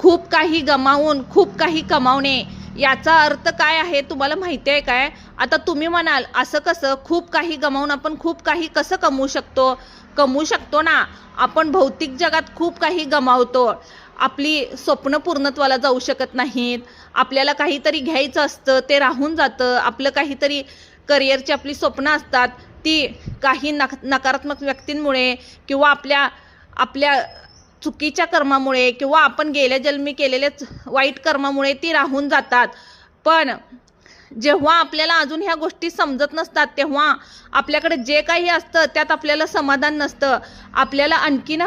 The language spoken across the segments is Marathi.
खूप काही गमावून खूप काही कमावणे याचा अर्थ काय आहे तुम्हाला माहिती आहे काय? आता तुम्ही म्हणाल असं कसं, खूप काही गमावून आपण खूप काही कसं कमवू शकतो ना. आपण भौतिक जगात खूप काही गमावतो. आपली स्वप्न पूर्णत्वाला जाऊ शकत नाहीत. आपल्याला काहीतरी घ्यायचं असतं, ते राहून जातं. आपलं काहीतरी करिअरची आपली स्वप्न असतात, ती काही नकारात्मक व्यक्तींमुळे किंवा आपल्या आपल्या चुकीच्या कर्मामुळे किंवा आपण गेल्या जन्मी केलेल्या वाईट कर्मामुळे ती राहून जातात. पण जेव्हा आपल्याला अजून ह्या गोष्टी समजत नसतात, तेव्हा आपल्याकडे जे काही असतं त्यात आपल्याला समाधान नसतं. आपल्याला आणखीन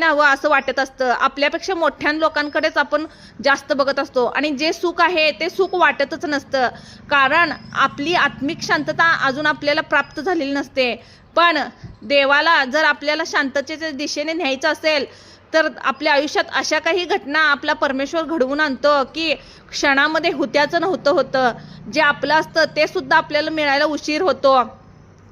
हवं असं वाटत असतं. आपल्यापेक्षा मोठ्या लोकांकडेच आपण जास्त बघत असतो आणि जे सुख आहे ते सुख वाटतच नसतं, कारण आपली आत्मिक शांतता अजून आपल्याला प्राप्त झालेली नसते. पण देवाला जर आपल्याला शांततेच्या दिशेने न्यायचं असेल तर आपल्या आयुष्यात अशा काही घटना आपला परमेश्वर घडवून आणतो की क्षणामध्ये होत्याचं नव्हतं होतं. जे आपलं असतं ते सुद्धा आपल्याला मिळायला उशीर होतो.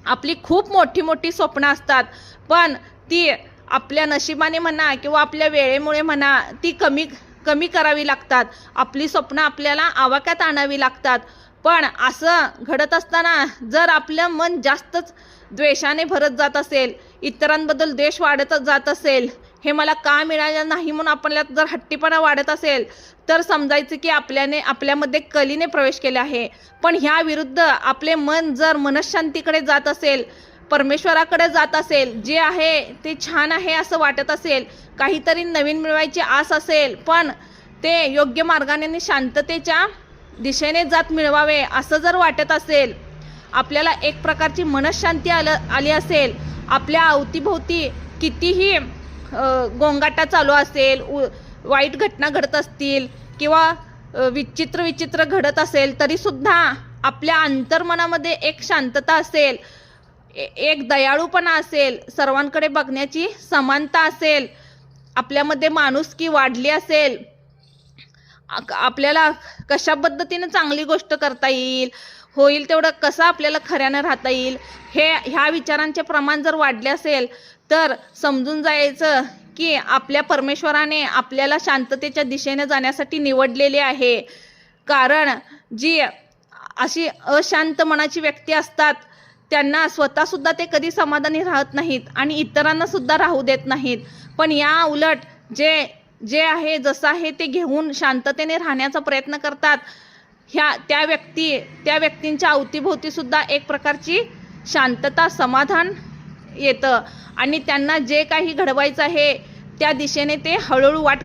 आपली खूप मोठी मोठी स्वप्न असतात, पण ती आपल्या नशिबाने म्हणा किंवा आपल्या वेळेमुळे म्हणा ती कमी करावी लागतात. आपली स्वप्न आपल्याला आवाक्यात आणावी लागतात. पण असं घडत असताना जर आपलं मन जास्तच द्वेषाने भरत जात असेल, इतरांबद्दल द्वेष वाढतच जात असेल, हे मला का मिळालं नाही म्हणून आपल्याला जर हट्टीपणा वाढत असेल, तर समजायचं की आपल्यामध्ये कलीने प्रवेश केला आहे. पण ह्या विरुद्ध आपले मन जर मनःशांतीकडे जात असेल, परमेश्वराकडे जात असेल, जे आहे ते छान आहे असं वाटत असेल, काहीतरी नवीन मिळवायची आस असेल, पण ते योग्य मार्गाने शांततेच्या दिशेने जात मिळवावे असं जर वाटत असेल, आपल्याला एक प्रकारची मनःशांती आली असेल, आपल्या अवतीभोवती कितीही गोंगाटा चालू असेल, वाईट घटना घडत असतील किंवा विचित्र घडत असेल, तरी सुद्धा आपल्या अंतर्मनामध्ये एक शांतता असेल, एक दयाळूपणा असेल, सर्वांकडे बघण्याची समानता असेल, आपल्यामध्ये माणुसकी वाढली असेल, आपल्याला कशा पद्धतीने चांगली गोष्ट करता होईल तेवढं कसं आपल्याला खऱ्यानं राहता येईल, ह्या विचारांचे प्रमाण जर वाढले असेल, तर समजून जायचं की आपल्या परमेश्वराने आपल्याला शांततेच्या दिशेने जाण्यासाठी निवडलेले आहे. कारण जी अशी अशांत मनाची व्यक्ती असतात, त्यांना स्वतःसुद्धा ते कधी समाधानी राहत नाहीत आणि इतरांना सुद्धा राहू देत नाहीत. पण या उलट जे आहे जसं आहे ते घेऊन शांततेने राहण्याचा प्रयत्न करतात, त्या व्यक्तींच्या अवतीभोवती सुद्धा एक प्रकारची शांतता, समाधान येतं आणि त्यांना जे काही घडवायचं आहे त्या दिशेने ते हळूहळू